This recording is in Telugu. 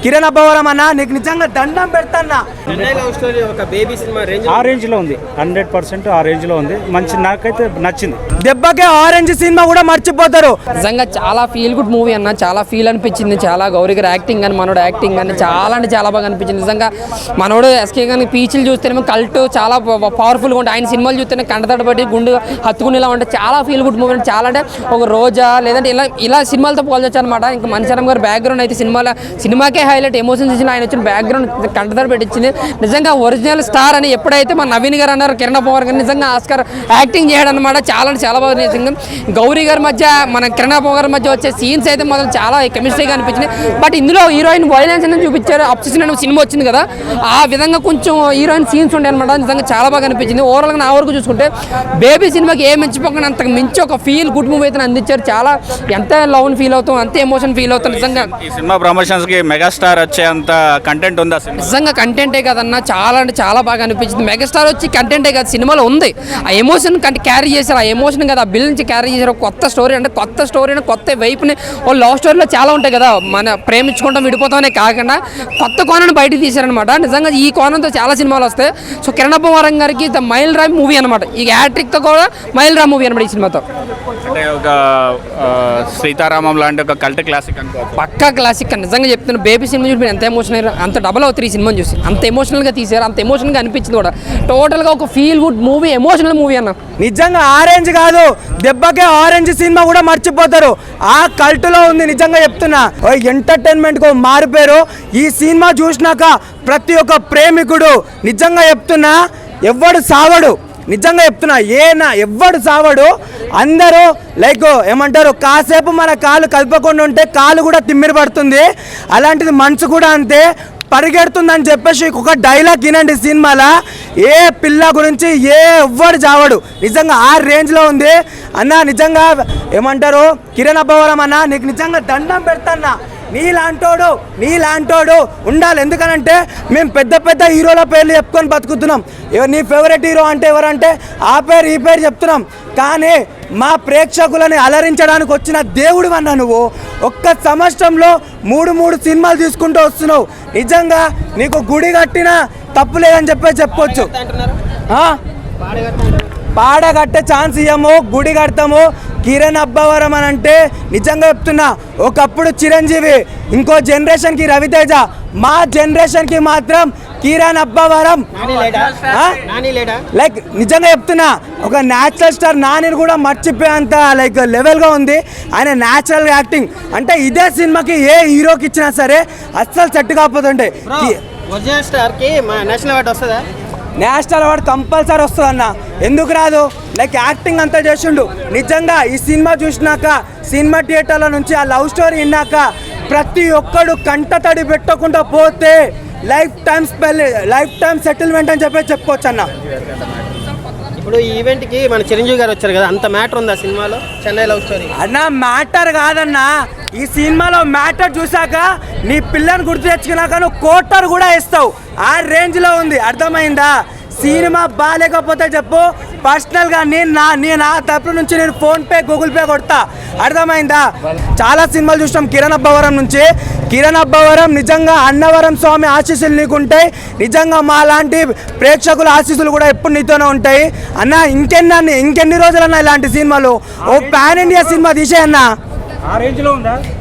కిరణ్ అబ్బవరం అన్న, నీకు నిజంగా దండం పెడతాన్నా. ఆ రేంజ్ లో ఉంది, 100% ఆ రేంజ్ లో ఉంది. మంచి, నాకైతే నచ్చింది. దెబ్బకే ఆరెంజ్ సినిమా కూడా మర్చిపోతారు. నిజంగా చాలా ఫీల్ గుడ్ మూవీ అన్న, చాలా ఫీల్ అనిపించింది. చాలా గౌరీ గారి యాక్టింగ్ కానీ మనోడు యాక్టింగ్ కానీ చాలా అంటే చాలా బాగా అనిపించింది. నిజంగా మనోడు ఎస్కే కానీ పీచులు చూస్తేనేమో కల్ట్ చాలా పవర్ఫుల్గా ఉంటాయి. ఆయన సినిమాలు చూస్తేనే కంటతడి బట్టి గుండు హత్తుకునేలా ఉంటాయి. చాలా ఫీల్ గుడ్ మూవీ, చాలా అంటే ఒక రోజా లేదంటే ఇలా సినిమాలతో పోల్చొచ్చు అనమాట. ఇంకా మణిశర్మ గారి బ్యాక్గ్రౌండ్ అయితే సినిమాకే హైలైట్. ఎమోషన్స్ ఇచ్చిన ఆయన వచ్చిన బ్యాక్గ్రౌండ్ కంటతడి పెట్టించింది. నిజంగా ఒరిజినల్ స్టార్ అని ఎప్పుడైతే మన నవీన్ గారు అన్నారు, కిరణ్ అబ్బవరం గారు నిజంగా ఆస్కార్ యాక్టింగ్ చేయడం అనమాట. చాలా అంటే చాలా బాగా నిజంగా గౌరీ గారి మధ్య మన కిరణ్ అబ్బవరం గారి మధ్య వచ్చే సీన్స్ అయితే మాత్రం చాలా కెమిస్ట్రీగా అనిపించింది. బట్ ఇందులో హీరోయిన్ వైలెన్స్ అనేది చూపించారు. అప్సెషన్ అనే సినిమా వచ్చింది కదా, ఆ విధంగా కొంచెం హీరోయిన్ సీన్స్ ఉండే అనమాట. నిజంగా చాలా బాగా అనిపించింది. ఓవరాల్గా నా వరకు చూసుకుంటే బేబీ సినిమాకి ఏ మించిపోకుండా అంతకు మించి ఒక ఫీల్ గుడ్ మూవీ అయితే అందించారు. చాలా ఎంత లవ్ ఫీల్ అవుతాం, అంతే ఎమోషన్ ఫీల్ అవుతాం. నిజంగా ఈ సినిమా ప్రమోషన్స్ కి మెగాస్టార్ వచ్చే అంత కంటెంట్ ఉందా? నిజంగా కంటెంటే కదన్నా, చాలా అంటే చాలా బాగా అనిపించింది. మెగాస్టార్ వచ్చి కంటెంటే కదా సినిమాలో ఉంది. ఆ ఎమోషన్ క్యారీ చేశారు, ఆ ఎమోషన్ కదా ఆ బిల్ నుంచి క్యారీ చేశారు. కొత్త స్టోరీ అంటే కొత్త వైపుని ఓ లవ్ స్టోరీలో చాలా ఉంటాయి కదా, మన ప్రేమించుకుంటాం విడిపోతామనే కాకుండా కొత్త కోణాన్ని బయటకు తీశారనమాట. నిజంగా ఈ కోణంతో చాలా సినిమాలు వస్తాయి. సో కిరణ్ అబ్బవరం గారికి ద మైల్ రామ్ మూవీ అనమాట. ఈ హ్యాట్రిక్తో కూడా మైల్ రామ్ మూవీ అనమాట ఈ సినిమాతో. అంటే ఒక సీతారామం లాంటి ఒక కల్ట్ క్లాసిక్ అనుకో, పక్కా క్లాసిక్ అని నిజంగా చెప్తున్నాను. బేబీ సినిమా చూసి ఎంత ఎమోషన్ అయ్యారు, అంత డబల్ అవుతారు ఈ సినిమాని చూసి. అంత ఎమోషనల్గా తీశారు, అంత ఎమోషనల్గా అనిపించింది కూడా. టోటల్గా ఒక feel good movie, emotional movie అన్న. నిజంగా ఆరెంజ్ కాదు, దెబ్బకే ఆరెంజ్ సినిమా కూడా మర్చిపోతారు. ఆ కల్టులో ఉంది. నిజంగా చెప్తున్నా, ఎంటర్టైన్మెంట్ కు మారిపోయారు. ఈ సినిమా చూసినాక ప్రతి ఒక్క ప్రేమికుడు నిజంగా చెప్తున్నా ఎవ్వడు సావడు. నిజంగా చెప్తున్నా, ఎవ్వడు సావడు. అందరూ లైక్ ఏమంటారు, కాసేపు మన కాలు కలపకుండా ఉంటే కాలు కూడా తిమ్మిరి పడుతుంది. అలాంటిది మనసు కూడా అంతే పరిగెడుతుందని చెప్పేసి ఒక డైలాగ్ వినండి సినిమాలో. ఏ పిల్ల గురించి ఎవ్వడు చావడు. నిజంగా ఆ రేంజ్లో ఉంది అన్న. నిజంగా ఏమంటారు, కిరణ్ అబ్బవరం అన్న, నీకు నిజంగా దండం పెడతాన్నా. నీలాంటోడు ఉండాలి. ఎందుకనంటే మేము పెద్ద హీరోల పేర్లు చెప్పుకొని బతుకుతున్నాం. నీ ఫేవరెట్ హీరో అంటే ఎవరంటే ఆ పేరు ఈ పేరు చెప్తున్నాం. కానీ మా ప్రేక్షకులని అలరించడానికి వచ్చిన దేవుడు అన్నా నువ్వు. ఒక్క సంవత్సరంలో మూడు సినిమాలు తీసుకుంటూ వస్తున్నావు. నిజంగా నీకు గుడి కట్టినా తప్పు లేదని చెప్పొచ్చు. పాడగట్టే ఛాన్స్ ఇయ్యము, గుడి కడతాము. కిరణ్ అబ్బవరం అని అంటే నిజంగా చెప్తున్నా, ఒకప్పుడు చిరంజీవి, ఇంకో జనరేషన్కి రవితేజ, మా జనరేషన్కి మాత్రం కిరణ్ అబ్బవరం. లైక్ నిజంగా చెప్తున్నా, ఒక న్యాచురల్ స్టార్ నానిని కూడా మర్చిపోయేంత లైక్ లెవెల్గా ఉంది ఆయన న్యాచురల్ యాక్టింగ్. అంటే ఇదే సినిమాకి ఏ హీరోకి ఇచ్చినా సరే అస్సలు సెట్ కాకపోతుంటే. నేషనల్ అవార్డు కంపల్సరీ వస్తుంది అన్న. ఎందుకు రాదు? లైక్ యాక్టింగ్ అంతా చేసిండు. నిజంగా ఈ సినిమా చూసినాక, సినిమా థియేటర్ల నుంచి ఆ లవ్ స్టోరీ విన్నాక ప్రతి ఒక్కడు కంటతడి పెట్టకుండా పోతే లైఫ్ టైం సెటిల్మెంట్ అని చెప్పుకోవచ్చు అన్న. ఇప్పుడు ఈ ఈవెంట్కి మన చిరంజీవి గారు వచ్చారు కదా, అంత మ్యాటర్ ఉంది ఆ సినిమాలో, చెన్నై లవ్ స్టోరీ అన్న. మ్యాటర్ కాదన్నా, ఈ సినిమాలో మ్యాటర్ చూసాక నీ పిల్లని గుర్తు తెచ్చుకున్నాక నువ్వు కోటర్ కూడా ఇస్తావు. ఆ రేంజ్లో ఉంది. అర్థమైందా? సినిమా బాగాలేకపోతే చెప్పు, పర్సనల్గా నేను ఆ తరపు నుంచి నేను ఫోన్పే గూగుల్ పే కొడతా. అర్థమైందా? చాలా సినిమాలు చూసినాం కిరణ్ అబ్బవరం నుంచి. కిరణ్ అబ్బవరం నిజంగా అన్నవరం స్వామి ఆశీస్సులు నీకుంటాయి. నిజంగా మా లాంటి ప్రేక్షకుల ఆశీస్సులు కూడా ఎప్పుడు నీతోనే ఉంటాయి అన్న. ఇంకెన్ని రోజులన్నా ఇలాంటి సినిమాలు ఓ పాన్ ఇండియా సినిమా తీసేయన్నా. ఆ రేంజ్ లో ఉందా?